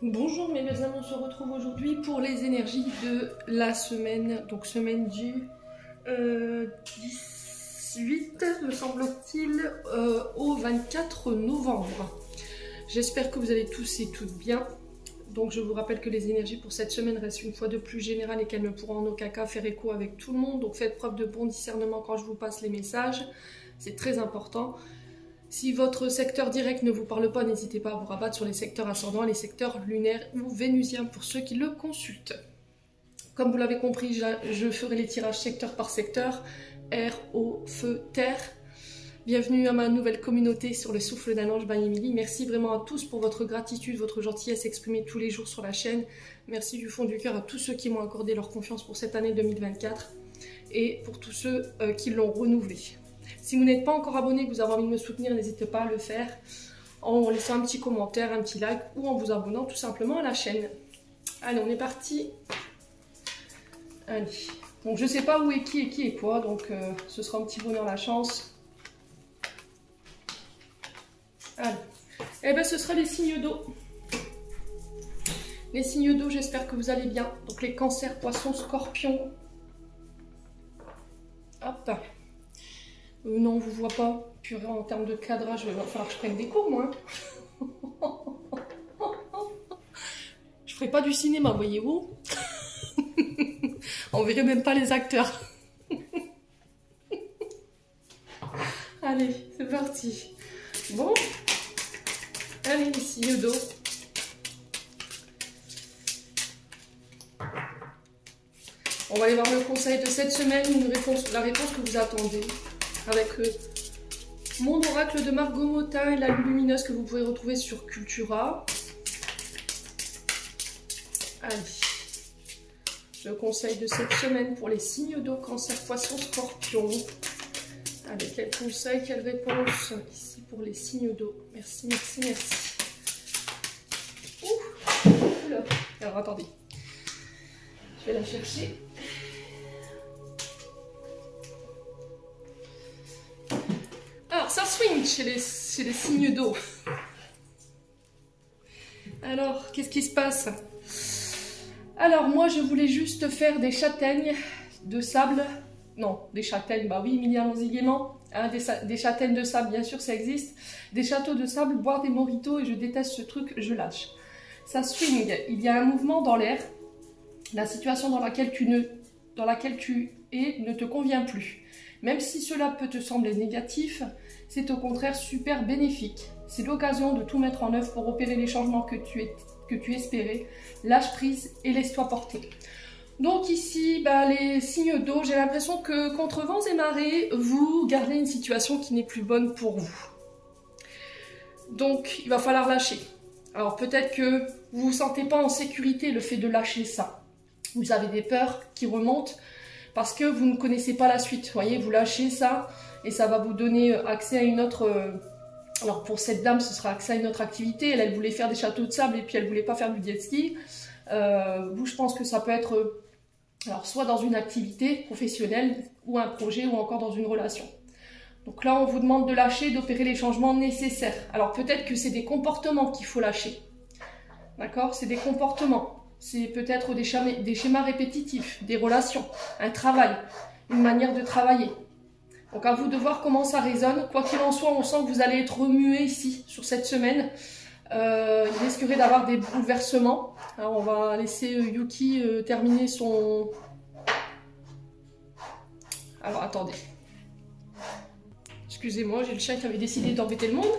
Bonjour mes belles âmes, on se retrouve aujourd'hui pour les énergies de la semaine, donc semaine du 18, me semble-t-il, au 24 novembre. J'espère que vous allez tous et toutes bien. Donc je vous rappelle que les énergies pour cette semaine restent une fois de plus générales et qu'elles ne pourront en aucun cas faire écho avec tout le monde. Donc faites preuve de bon discernement quand je vous passe les messages, c'est très important. Si votre secteur direct ne vous parle pas, n'hésitez pas à vous rabattre sur les secteurs ascendants, les secteurs lunaires ou vénusiens pour ceux qui le consultent. Comme vous l'avez compris, je ferai les tirages secteur par secteur, air, eau, feu, terre. Bienvenue à ma nouvelle communauté sur le souffle d'un ange by Emily. Merci vraiment à tous pour votre gratitude, votre gentillesse exprimée tous les jours sur la chaîne. Merci du fond du cœur à tous ceux qui m'ont accordé leur confiance pour cette année 2024 et pour tous ceux qui l'ont renouvelée. Si vous n'êtes pas encore abonné, que vous avez envie de me soutenir, n'hésitez pas à le faire en laissant un petit commentaire, un petit like ou en vous abonnant tout simplement à la chaîne. Allez, on est parti. Allez. Donc je ne sais pas où est qui et qui est quoi, donc ce sera un petit bonheur la chance. Allez. Eh bien ce sera les signes d'eau. Les signes d'eau, j'espère que vous allez bien. Donc les cancers, poissons, scorpions. Hop. Non, on ne vous voit pas. Purée, en termes de cadrage, il va falloir que je prenne des cours, moi. Je ferai pas du cinéma, voyez-vous. On verrait même pas les acteurs. Allez, c'est parti. Bon. Allez, les signes d'eau. On va aller voir le conseil de cette semaine, la réponse que vous attendez. Avec mon oracle de Margot Motin et la lune lumineuse que vous pouvez retrouver sur Cultura. Allez. Le conseil de cette semaine pour les signes d'eau, cancer, poisson, scorpion. Allez, quel conseil, quelle réponse ici pour les signes d'eau. Merci, merci, merci. Ouh. Oula. Alors, attendez. Je vais la chercher. Alors, ça swing chez les signes d'eau. Alors, qu'est-ce qui se passe? Alors, moi, je voulais juste faire des châtaignes de sable. Non, des châtaignes, bah oui, Emilia, allons-y gaiement. Hein, des châtaignes de sable, bien sûr, ça existe. Des châteaux de sable, boire des mojitos, et je déteste ce truc, je lâche. Ça swing, il y a un mouvement dans l'air. La situation dans laquelle tu es ne te convient plus. Même si cela peut te sembler négatif, c'est au contraire super bénéfique. C'est l'occasion de tout mettre en œuvre pour opérer les changements que tu espérais. Lâche prise et laisse-toi porter. Donc ici, bah, les signes d'eau, j'ai l'impression que contre vents et marées, vous gardez une situation qui n'est plus bonne pour vous. Donc il va falloir lâcher. Alors peut-être que vous ne vous sentez pas en sécurité, le fait de lâcher ça. Vous avez des peurs qui remontent parce que vous ne connaissez pas la suite. Vous voyez, vous lâchez ça et ça va vous donner accès à une autre... Alors pour cette dame, ce sera accès à une autre activité. Elle voulait faire des châteaux de sable et puis elle voulait pas faire du jet ski. Vous, je pense que ça peut être alors soit dans une activité professionnelle ou un projet ou encore dans une relation. Donc là, on vous demande de lâcher, d'opérer les changements nécessaires. Alors peut-être que c'est des comportements qu'il faut lâcher. D'accord? C'est des comportements. C'est peut-être des schémas répétitifs, des relations, un travail, une manière de travailler. Donc à vous de voir comment ça résonne. Quoi qu'il en soit, on sent que vous allez être remué ici, sur cette semaine. Il risquerait d'avoir des bouleversements. Alors on va laisser Yuki terminer son... Alors attendez. Excusez-moi, j'ai le chien qui avait décidé d'embêter le monde.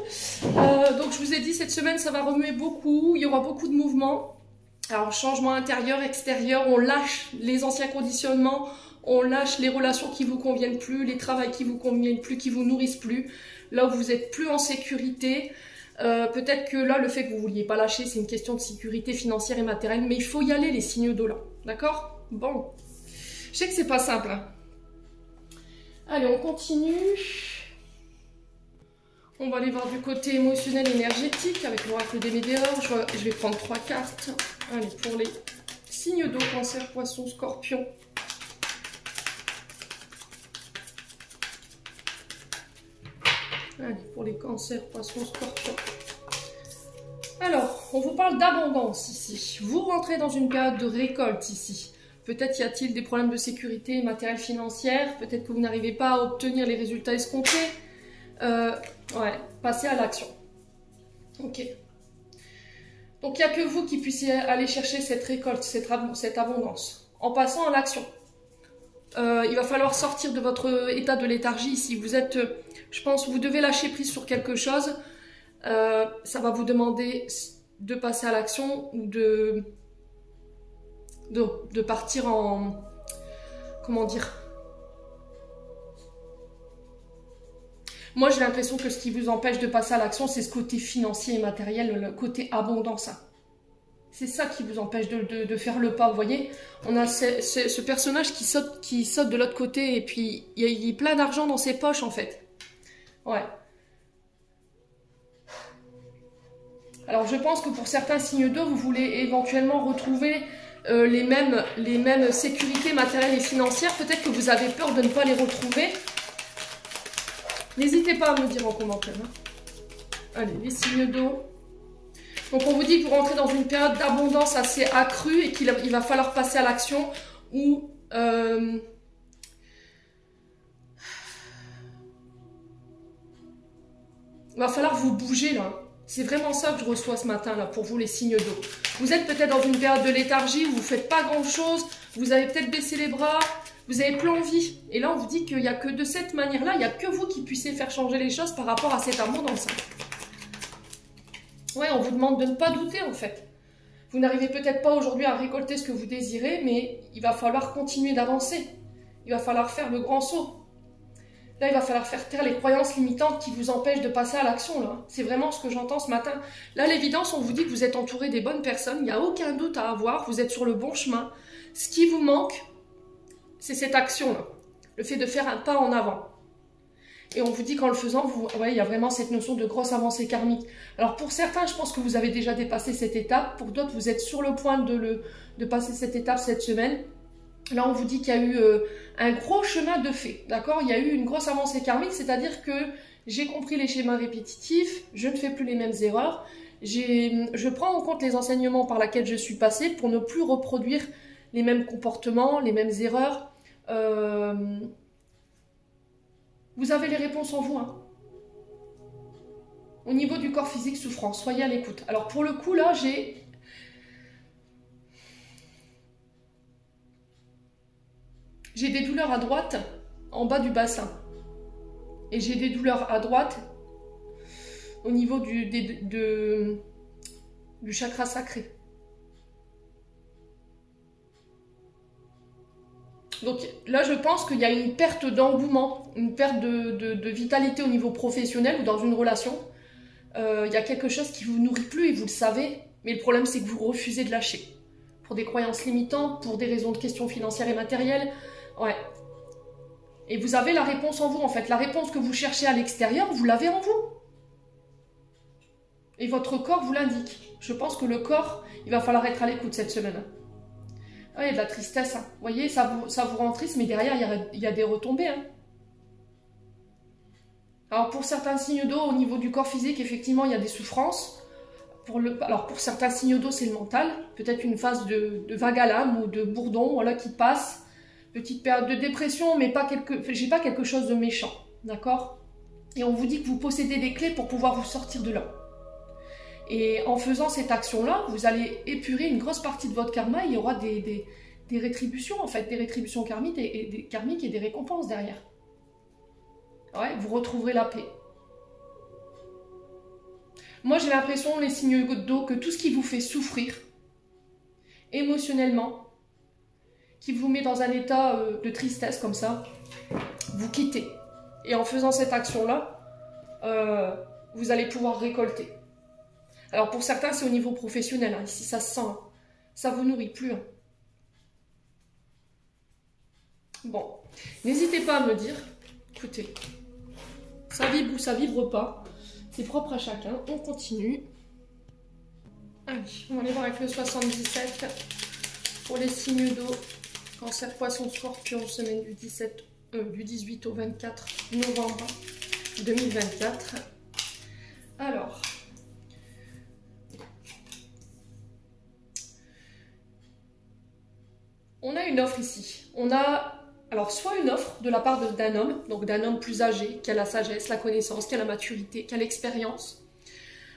Donc je vous ai dit, cette semaine ça va remuer beaucoup. Il y aura beaucoup de mouvements. Alors, changement intérieur, extérieur, on lâche les anciens conditionnements, on lâche les relations qui vous conviennent plus, les travails qui vous conviennent plus, qui vous nourrissent plus, là où vous êtes plus en sécurité. Peut-être que là, le fait que vous vouliez pas lâcher, c'est une question de sécurité financière et matérielle, mais il faut y aller, les signes d'eau là, d'accord? Bon, je sais que c'est pas simple. Hein. Allez, on continue. On va aller voir du côté émotionnel énergétique avec l'oracle des météores. Je vais prendre 3 cartes. Allez, pour les signes d'eau, cancer, poisson, scorpion. Allez, pour les cancers, poissons, scorpions. Alors, on vous parle d'abondance ici. Vous rentrez dans une période de récolte ici. Peut-être y a-t-il des problèmes de sécurité matérielle financière. Peut-être que vous n'arrivez pas à obtenir les résultats escomptés. Ouais, passez à l'action. Ok. Donc il n'y a que vous qui puissiez aller chercher cette récolte, cette abondance. En passant à l'action. Il va falloir sortir de votre état de léthargie ici. Vous êtes, je pense, vous devez lâcher prise sur quelque chose. Ça va vous demander de passer à l'action ou de partir en... Comment dire? Moi, j'ai l'impression que ce qui vous empêche de passer à l'action, c'est ce côté financier et matériel, le côté abondance. C'est ça qui vous empêche de faire le pas, vous voyez. On a ce personnage qui saute de l'autre côté et puis il y a plein d'argent dans ses poches, en fait. Ouais. Alors, je pense que pour certains signes d'eau, vous voulez éventuellement retrouver les mêmes sécurités matérielles et financières. Peut-être que vous avez peur de ne pas les retrouver. N'hésitez pas à me dire en commentaire. Hein. Allez, les signes d'eau. Donc on vous dit que vous rentrez dans une période d'abondance assez accrue et qu'il va falloir passer à l'action ou... il va falloir vous bouger là. C'est vraiment ça que je reçois ce matin là pour vous les signes d'eau. Vous êtes peut-être dans une période de léthargie où vous ne faites pas grand chose, vous avez peut-être baissé les bras, vous n'avez plus envie. Et là on vous dit qu'il n'y a que de cette manière-là, il n'y a que vous qui puissiez faire changer les choses par rapport à cette abondance. Ouais, on vous demande de ne pas douter en fait. Vous n'arrivez peut-être pas aujourd'hui à récolter ce que vous désirez, mais il va falloir continuer d'avancer. Il va falloir faire le grand saut. Là, il va falloir faire taire les croyances limitantes qui vous empêchent de passer à l'action. Là, c'est vraiment ce que j'entends ce matin. Là, à l'évidence, on vous dit que vous êtes entouré des bonnes personnes. Il n'y a aucun doute à avoir. Vous êtes sur le bon chemin. Ce qui vous manque, c'est cette action-là. Le fait de faire un pas en avant. Et on vous dit qu'en le faisant, il y a vraiment cette notion de grosse avancée karmique. Alors pour certains, je pense que vous avez déjà dépassé cette étape. Pour d'autres, vous êtes sur le point de passer cette étape cette semaine. Là, on vous dit qu'il y a eu un gros chemin de fait. D'accord? Il y a eu une grosse avancée karmique, c'est-à-dire que j'ai compris les schémas répétitifs, je ne fais plus les mêmes erreurs. Je prends en compte les enseignements par lesquels je suis passée pour ne plus reproduire les mêmes comportements, les mêmes erreurs. Vous avez les réponses en vous. Hein. Au niveau du corps physique, souffrance, soyez à l'écoute. Alors pour le coup, là, j'ai des douleurs à droite, en bas du bassin. Et j'ai des douleurs à droite, au niveau du chakra sacré. Donc là, je pense qu'il y a une perte d'engouement, une perte de vitalité au niveau professionnel ou dans une relation. Il y a quelque chose qui ne vous nourrit plus et vous le savez, mais le problème c'est que vous refusez de lâcher. Pour des croyances limitantes, pour des raisons de questions financières et matérielles. Ouais. Et vous avez la réponse en vous en fait. La réponse que vous cherchez à l'extérieur, vous l'avez en vous. Et votre corps vous l'indique. Je pense que le corps, il va falloir être à l'écoute cette semaine. Ah, il y a de la tristesse. Hein. Vous voyez, ça vous rend triste, mais derrière, il y a des retombées. Hein. Alors, pour certains signes d'eau, au niveau du corps physique, effectivement, il y a des souffrances. Alors, pour certains signes d'eau, c'est le mental. Peut-être une phase de vague à l'âme ou de bourdon, voilà, qui passe. Petite période de dépression, mais j'ai pas quelque chose de méchant. D'accord? Et on vous dit que vous possédez des clés pour pouvoir vous sortir de là. Et en faisant cette action-là, vous allez épurer une grosse partie de votre karma. Il y aura des rétributions, en fait, des rétributions karmiques et des récompenses derrière. Ouais, vous retrouverez la paix. Moi, j'ai l'impression, les signes d'eau, que tout ce qui vous fait souffrir, émotionnellement, qui vous met dans un état de tristesse comme ça, vous quittez. Et en faisant cette action-là, vous allez pouvoir récolter. Alors pour certains, c'est au niveau professionnel. Hein. Ici, ça se sent. Hein. Ça vous nourrit plus. Hein. Bon, n'hésitez pas à me dire. Écoutez, ça vibre ou ça vibre pas. C'est propre à chacun. On continue. Allez, on va aller voir avec le 77 pour les signes d'eau. Cancer, poisson, scorpion, semaine du 18 au 24 novembre 2024. Alors, On a une offre ici. On a alors soit une offre de la part d'un homme, donc d'un homme plus âgé, qui a la sagesse, la connaissance, qui a la maturité, qui a l'expérience.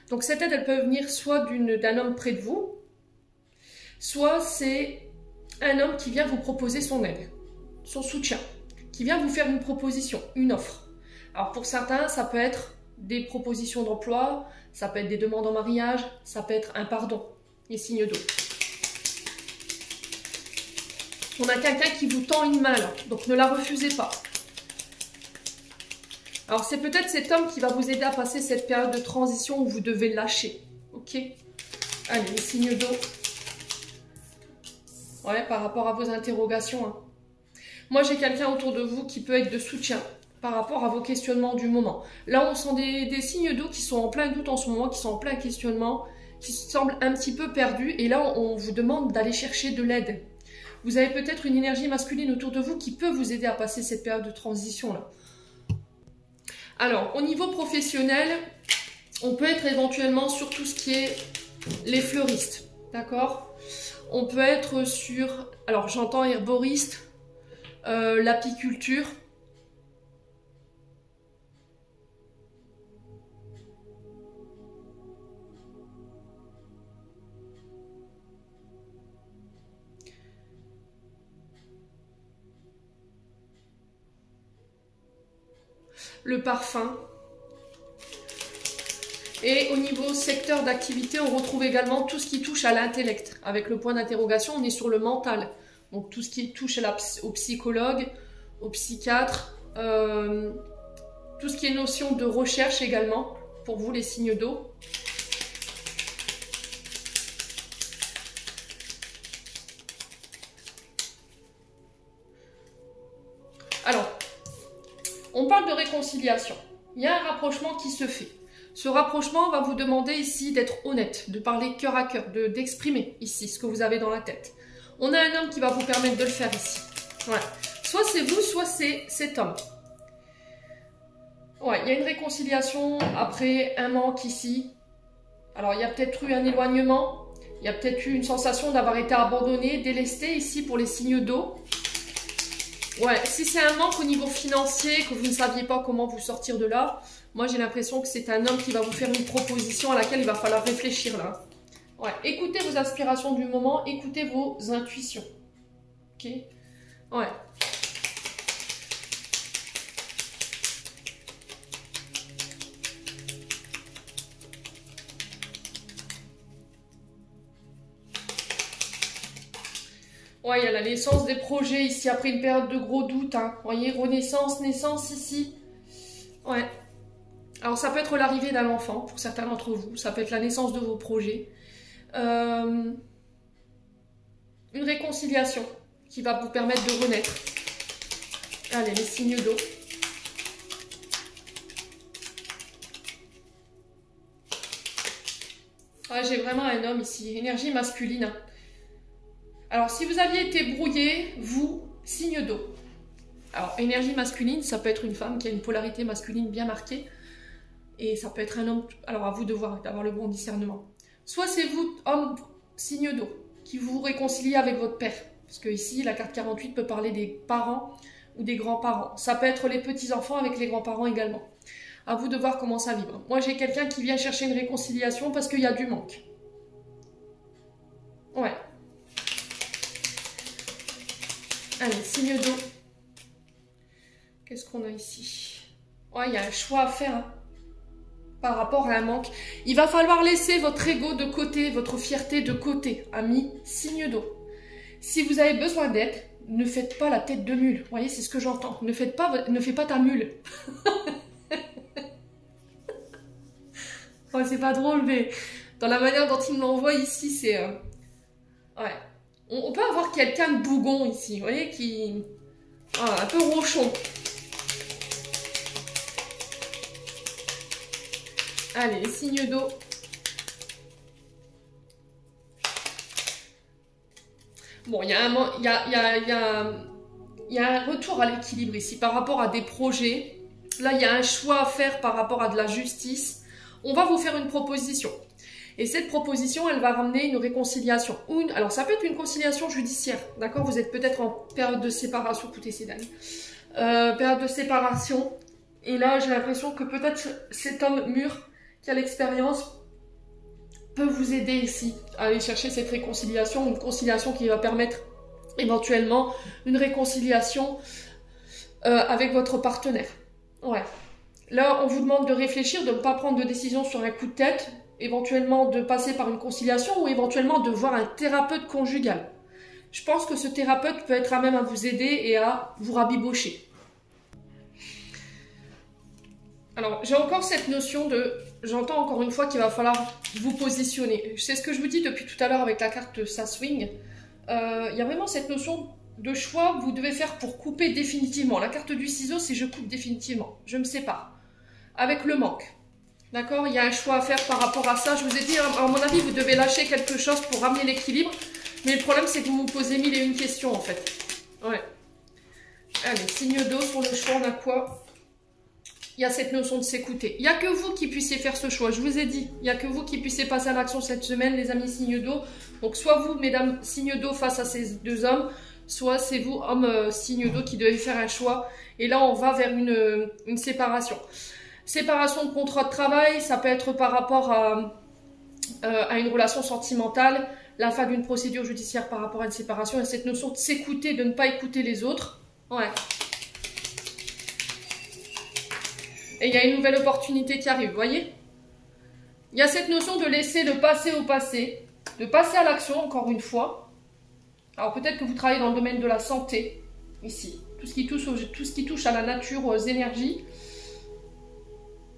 Donc cette aide, elle peut venir soit d'un homme près de vous, soit c'est un homme qui vient vous proposer son aide, son soutien, qui vient vous faire une proposition, une offre. Alors pour certains, ça peut être des propositions d'emploi, ça peut être des demandes en mariage, ça peut être un pardon, les signes d'eau. On a quelqu'un qui vous tend une main là, donc ne la refusez pas. Alors c'est peut-être cet homme qui va vous aider à passer cette période de transition où vous devez lâcher. Ok? Allez, les signes d'eau. Ouais, par rapport à vos interrogations. Hein. Moi j'ai quelqu'un autour de vous qui peut être de soutien par rapport à vos questionnements du moment. Là on sent des signes d'eau qui sont en plein doute en ce moment, qui sont en plein questionnement, qui semblent un petit peu perdus. Et là on vous demande d'aller chercher de l'aide. Vous avez peut-être une énergie masculine autour de vous qui peut vous aider à passer cette période de transition-là. Alors, au niveau professionnel, on peut être éventuellement sur tout ce qui est les fleuristes, d'accord? On peut être sur, alors j'entends herboriste, l'apiculture. Le parfum. Et au niveau secteur d'activité, on retrouve également tout ce qui touche à l'intellect. Avec le point d'interrogation, on est sur le mental. Donc tout ce qui touche au psychologue, au psychiatre, tout ce qui est notion de recherche également, pour vous les signes d'eau. Alors, on parle de réconciliation. Il y a un rapprochement qui se fait. Ce rapprochement va vous demander ici d'être honnête, de parler cœur à cœur, d'exprimer ici ce que vous avez dans la tête. On a un homme qui va vous permettre de le faire ici. Voilà. Soit c'est vous, soit c'est cet homme. Ouais, il y a une réconciliation après un manque ici. Alors, il y a peut-être eu un éloignement. Il y a peut-être eu une sensation d'avoir été abandonné, délesté ici pour les signes d'eau. Ouais, si c'est un manque au niveau financier, que vous ne saviez pas comment vous sortir de là, moi j'ai l'impression que c'est un homme qui va vous faire une proposition à laquelle il va falloir réfléchir là. Ouais, écoutez vos aspirations du moment, écoutez vos intuitions. Ok? Ouais. Ouais, il y a la naissance des projets ici, après une période de gros doute. Hein. Vous voyez, renaissance, naissance ici. Ouais. Alors, ça peut être l'arrivée d'un enfant, pour certains d'entre vous. Ça peut être la naissance de vos projets. Une réconciliation qui va vous permettre de renaître. Allez, les signes d'eau. Ouais, j'ai vraiment un homme ici. Énergie masculine. Hein. Alors, si vous aviez été brouillé, vous, signe d'eau. Alors, énergie masculine, ça peut être une femme qui a une polarité masculine bien marquée. Et ça peut être un homme, alors à vous de voir, d'avoir le bon discernement. Soit c'est vous, homme, signe d'eau, qui vous réconciliez avec votre père. Parce que ici, la carte 48 peut parler des parents ou des grands-parents. Ça peut être les petits-enfants avec les grands-parents également. À vous de voir comment ça vibre. Moi, j'ai quelqu'un qui vient chercher une réconciliation parce qu'il y a du manque. Ouais. Allez, signe d'eau. Qu'est-ce qu'on a ici? Ouais, il y a un choix à faire hein, par rapport à un manque. Il va falloir laisser votre ego de côté, votre fierté de côté, ami, signe d'eau. Si vous avez besoin d'aide, ne faites pas la tête de mule. Vous voyez, c'est ce que j'entends. Ne fais pas ta mule. Ouais, c'est pas drôle, mais dans la manière dont il me l'envoie ici, c'est... Ouais. On peut avoir quelqu'un de bougon ici, vous voyez, qui... Ah, un peu rochon. Allez, les signes d'eau. Bon, il y a un retour à l'équilibre ici par rapport à des projets. Là, il y a un choix à faire par rapport à de la justice. On va vous faire une proposition. Et cette proposition, elle va ramener une réconciliation. Alors, ça peut être une conciliation judiciaire, d'accord? Vous êtes peut-être en période de séparation, écoutez, c'est dingue. Période de séparation. Et là, j'ai l'impression que peut-être cet homme mûr qui a l'expérience peut vous aider ici à aller chercher cette réconciliation, une conciliation qui va permettre éventuellement une réconciliation avec votre partenaire. Ouais. Là, on vous demande de réfléchir, de ne pas prendre de décision sur un coup de tête, éventuellement de passer par une conciliation ou éventuellement de voir un thérapeute conjugal. Je pense que ce thérapeute peut être à même à vous aider et à vous rabibocher. Alors, j'ai encore cette notion de... J'entends encore une fois qu'il va falloir vous positionner. C'est ce que je vous dis depuis tout à l'heure avec la carte Ça Swing. Il y a vraiment cette notion de choix que vous devez faire pour couper définitivement. La carte du ciseau, c'est je coupe définitivement. Je me sépare. Avec le manque. D'accord? Il y a un choix à faire par rapport à ça. Je vous ai dit, à mon avis, vous devez lâcher quelque chose pour ramener l'équilibre. Mais le problème, c'est que vous vous posez mille et une questions, en fait. Ouais. Allez, signe d'eau sur le choix, on a quoi? Il y a cette notion de s'écouter. Il n'y a que vous qui puissiez faire ce choix. Je vous ai dit, il n'y a que vous qui puissiez passer à l'action cette semaine, les amis signe d'eau. Donc, soit vous, mesdames, signe d'eau face à ces deux hommes, soit c'est vous, hommes signe d'eau, qui devez faire un choix. Et là, on va vers une séparation. Séparation de contrat de travail, ça peut être par rapport à une relation sentimentale, la fin d'une procédure judiciaire par rapport à une séparation, et cette notion de s'écouter, de ne pas écouter les autres. Ouais. Et il y a une nouvelle opportunité qui arrive, vous voyez? Il y a cette notion de laisser le passé au passé, de passer à l'action, encore une fois. Alors peut-être que vous travaillez dans le domaine de la santé, ici. Tout ce qui touche à la nature, aux énergies.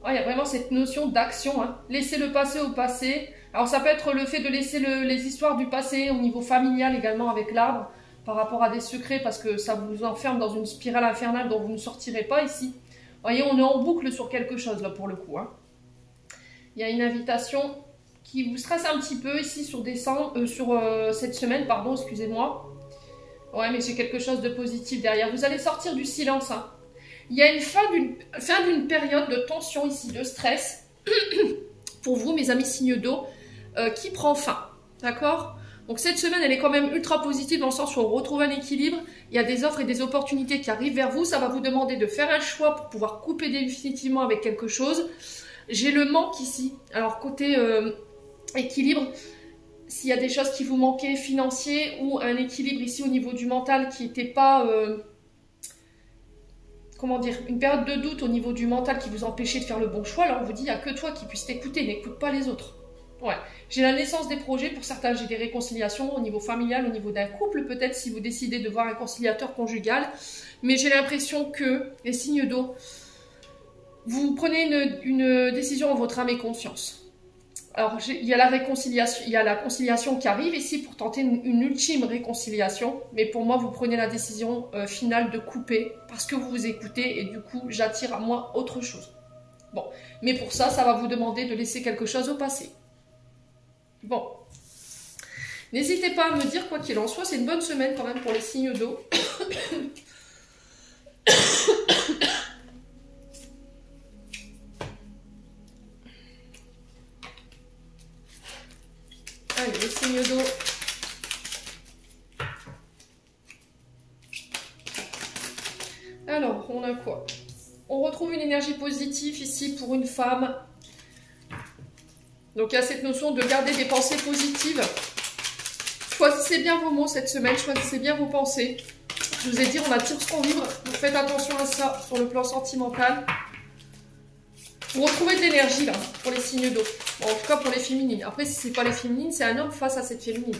Ouais, il y a vraiment cette notion d'action. Hein. Laisser le passé au passé. Alors ça peut être le fait de laisser les histoires du passé au niveau familial également avec l'arbre, par rapport à des secrets, parce que ça vous enferme dans une spirale infernale dont vous ne sortirez pas ici. Vous voyez, on est en boucle sur quelque chose là pour le coup. Hein. Il y a une invitation qui vous stresse un petit peu ici sur cette semaine, pardon, excusez-moi. Ouais, mais c'est quelque chose de positif derrière. Vous allez sortir du silence. Hein. Il y a une fin d'une période de tension ici, de stress, pour vous, mes amis signes d'eau, qui prend fin. D'accord? Donc cette semaine, elle est quand même ultra positive dans le sens où on retrouve un équilibre. Il y a des offres et des opportunités qui arrivent vers vous. Ça va vous demander de faire un choix pour pouvoir couper définitivement avec quelque chose. J'ai le manque ici. Alors côté équilibre, s'il y a des choses qui vous manquaient financiers ou un équilibre ici au niveau du mental qui n'était pas... comment dire, une période de doute au niveau du mental qui vous empêchait de faire le bon choix, là on vous dit, il n'y a que toi qui puisse t'écouter, n'écoute pas les autres. Ouais. J'ai la naissance des projets, pour certains j'ai des réconciliations au niveau familial, au niveau d'un couple, peut-être si vous décidez de voir un conciliateur conjugal, mais j'ai l'impression que, les signes d'eau, vous prenez une décision en votre âme et conscience. Alors, il y a la conciliation qui arrive ici pour tenter une ultime réconciliation. Mais pour moi, vous prenez la décision finale de couper parce que vous vous écoutez et du coup, j'attire à moi autre chose. Bon, mais pour ça, ça va vous demander de laisser quelque chose au passé. Bon. N'hésitez pas à me dire, quoi qu'il en soit, c'est une bonne semaine quand même pour les signes d'eau. Allez, les signes d'eau. Alors, on a quoi? On retrouve une énergie positive ici pour une femme. Donc, il y a cette notion de garder des pensées positives. Choisissez bien vos mots cette semaine, choisissez bien vos pensées. Je vous ai dit, on attire ce qu'on vibre. Donc, faites attention à ça sur le plan sentimental. Vous retrouvez de l'énergie là, pour les signes d'eau. Bon, en tout cas pour les féminines. Après, si ce n'est pas les féminines, c'est un homme face à cette féminine.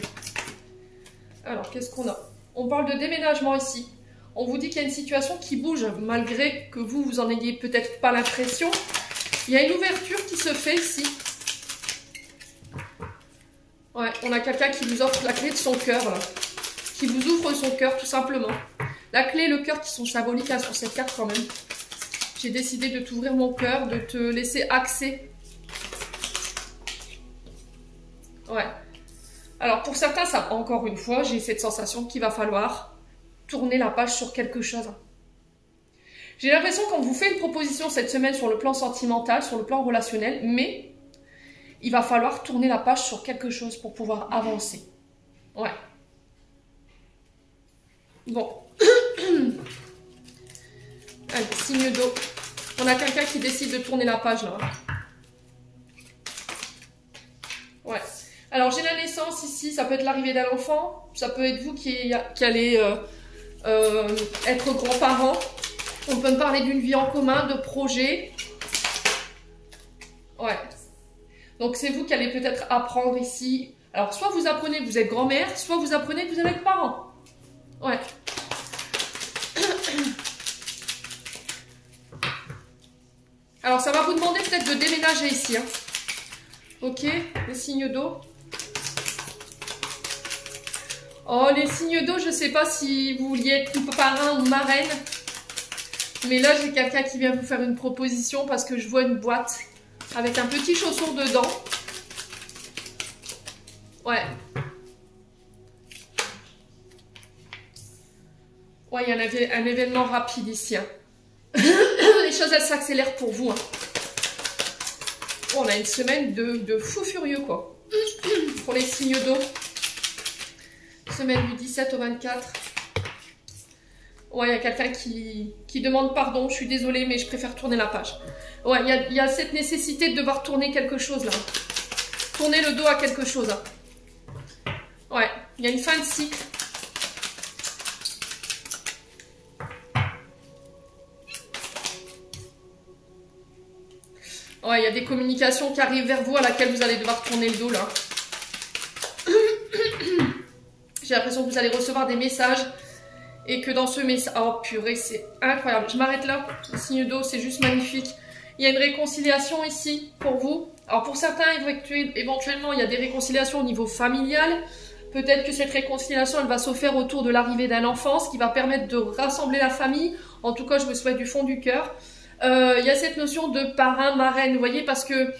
Alors, qu'est-ce qu'on a? On parle de déménagement ici. On vous dit qu'il y a une situation qui bouge, malgré que vous en ayez peut-être pas l'impression. Il y a une ouverture qui se fait ici. Ouais, on a quelqu'un qui vous offre la clé de son cœur, là. Qui vous ouvre son cœur, tout simplement. La clé et le cœur qui sont symboliques hein, sur cette carte quand même. J'ai décidé de t'ouvrir mon cœur, de te laisser accès. Ouais. Alors pour certains, ça, encore une fois, j'ai cette sensation qu'il va falloir tourner la page sur quelque chose. J'ai l'impression qu'on vous fait une proposition cette semaine sur le plan sentimental, sur le plan relationnel, mais il va falloir tourner la page sur quelque chose pour pouvoir avancer. Ouais. Bon. Allez, signe d'eau. On a quelqu'un qui décide de tourner la page là. Ouais. Alors j'ai la naissance ici, ça peut être l'arrivée d'un enfant, ça peut être vous qui allez être grands-parents. On peut me parler d'une vie en commun, de projets. Ouais. Donc c'est vous qui allez peut-être apprendre ici. Alors soit vous apprenez que vous êtes grand-mère, soit vous apprenez que vous allez être parent. Ouais. Alors ça va vous demander peut-être de déménager ici. Hein. Ok, les signes d'eau. Oh, les signes d'eau, je ne sais pas si vous vouliez être parrain ou marraine. Mais là, j'ai quelqu'un qui vient vous faire une proposition parce que je vois une boîte avec un petit chausson dedans. Ouais. Ouais, il y a un événement rapide ici. Hein. Les choses, elles s'accélèrent pour vous. Hein. Oh, on a une semaine de fou furieux, quoi. Pour les signes d'eau. Semaine du 17 au 24. Ouais, il y a quelqu'un qui demande pardon. Je suis désolée, mais je préfère tourner la page. Ouais, il y a cette nécessité de devoir tourner quelque chose, là. Tourner le dos à quelque chose. Hein. Ouais, il y a une fin de cycle. Ouais, il y a des communications qui arrivent vers vous à laquelle vous allez devoir tourner le dos, là. J'ai l'impression que vous allez recevoir des messages et que dans ce message... Oh purée, c'est incroyable. Je m'arrête là. Le signe d'eau, c'est juste magnifique. Il y a une réconciliation ici pour vous. Alors pour certains, éventuellement, il y a des réconciliations au niveau familial. Peut-être que cette réconciliation, elle va se faire autour de l'arrivée d'un enfant, ce qui va permettre de rassembler la famille. En tout cas, je vous souhaite du fond du cœur. Il y a cette notion de parrain, marraine, vous voyez, parce que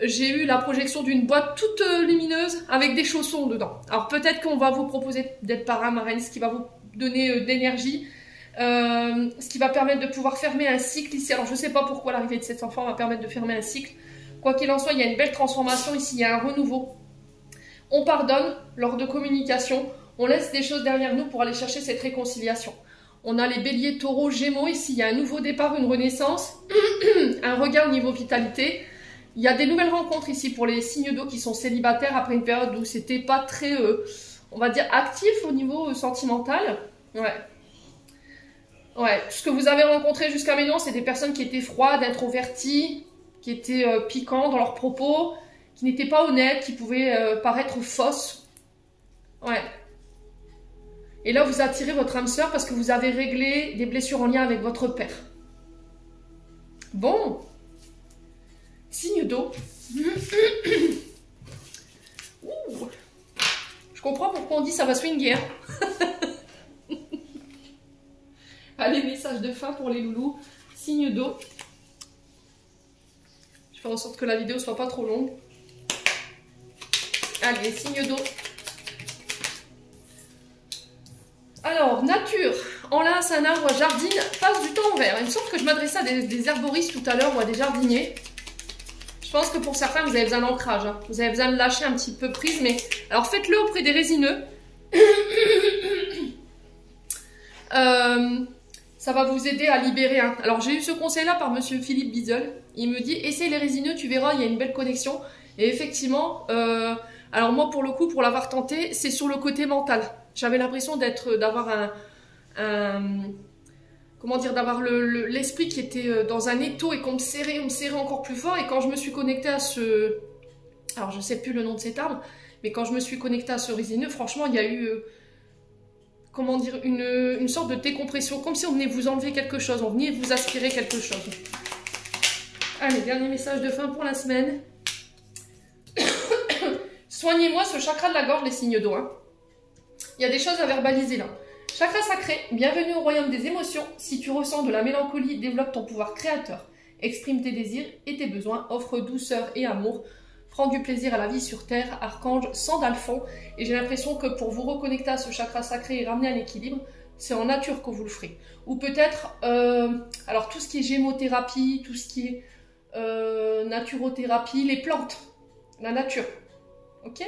j'ai eu la projection d'une boîte toute lumineuse avec des chaussons dedans. Alors peut-être qu'on va vous proposer d'être parrain, marraine, ce qui va vous donner d'énergie, ce qui va permettre de pouvoir fermer un cycle ici. Alors je ne sais pas pourquoi l'arrivée de cet enfant va permettre de fermer un cycle. Quoi qu'il en soit, il y a une belle transformation ici, il y a un renouveau. On pardonne lors de communication, on laisse des choses derrière nous pour aller chercher cette réconciliation. On a les béliers, taureaux, gémeaux ici, il y a un nouveau départ, une renaissance, un regain au niveau vitalité. Il y a des nouvelles rencontres ici pour les signes d'eau qui sont célibataires après une période où c'était pas très, on va dire, actif au niveau sentimental. Ouais. Ouais, ce que vous avez rencontré jusqu'à maintenant, c'est des personnes qui étaient froides, introverties, qui étaient piquants dans leurs propos, qui n'étaient pas honnêtes, qui pouvaient paraître fausses. Ouais. Et là, vous attirez votre âme sœur parce que vous avez réglé des blessures en lien avec votre père. Bon. Signe d'eau. Je comprends pourquoi on dit ça va swinguer. Allez, message de fin pour les loulous. Signe d'eau. Je fais en sorte que la vidéo soit pas trop longue. Allez, signe d'eau. Alors, nature. Enlace un arbre, jardine, passe du temps au vert. Il me semble que je m'adressais à des herboristes tout à l'heure ou à des jardiniers. Je pense que pour certains, vous avez besoin d'ancrage. Hein. Vous avez besoin de lâcher un petit peu prise. Mais alors, faites-le auprès des résineux. Ça va vous aider à libérer. Hein. Alors, j'ai eu ce conseil-là par monsieur Philippe Bizel. Il me dit, essaye les résineux, tu verras, il y a une belle connexion. Et effectivement, alors moi, pour le coup, pour l'avoir tenté, c'est sur le côté mental. J'avais l'impression d'avoir comment dire, d'avoir l'esprit qui était dans un étau et qu'on me serrait encore plus fort. Et quand je me suis connectée à ce... Alors, je ne sais plus le nom de cet arbre, mais quand je me suis connectée à ce résineux, franchement, il y a eu... comment dire, une sorte de décompression, comme si on venait vous enlever quelque chose, on venait vous aspirer quelque chose. Allez, dernier message de fin pour la semaine. Soignez-moi ce chakra de la gorge, les signes d'eau. Hein. Il y a des choses à verbaliser là. Chakra sacré, bienvenue au royaume des émotions. Si tu ressens de la mélancolie, développe ton pouvoir créateur. Exprime tes désirs et tes besoins, offre douceur et amour. Prends du plaisir à la vie sur terre, archange Sandalphon. Et j'ai l'impression que pour vous reconnecter à ce chakra sacré et ramener à l'équilibre, c'est en nature que vous le ferez. Ou peut-être, alors tout ce qui est gémothérapie, tout ce qui est naturothérapie, les plantes. la nature. Ok?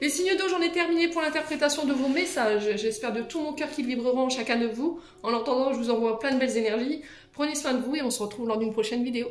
Les signes d'eau, j'en ai terminé pour l'interprétation de vos messages. J'espère de tout mon cœur qu'ils vibreront en chacun de vous. En l'entendant, je vous envoie plein de belles énergies. Prenez soin de vous et on se retrouve lors d'une prochaine vidéo.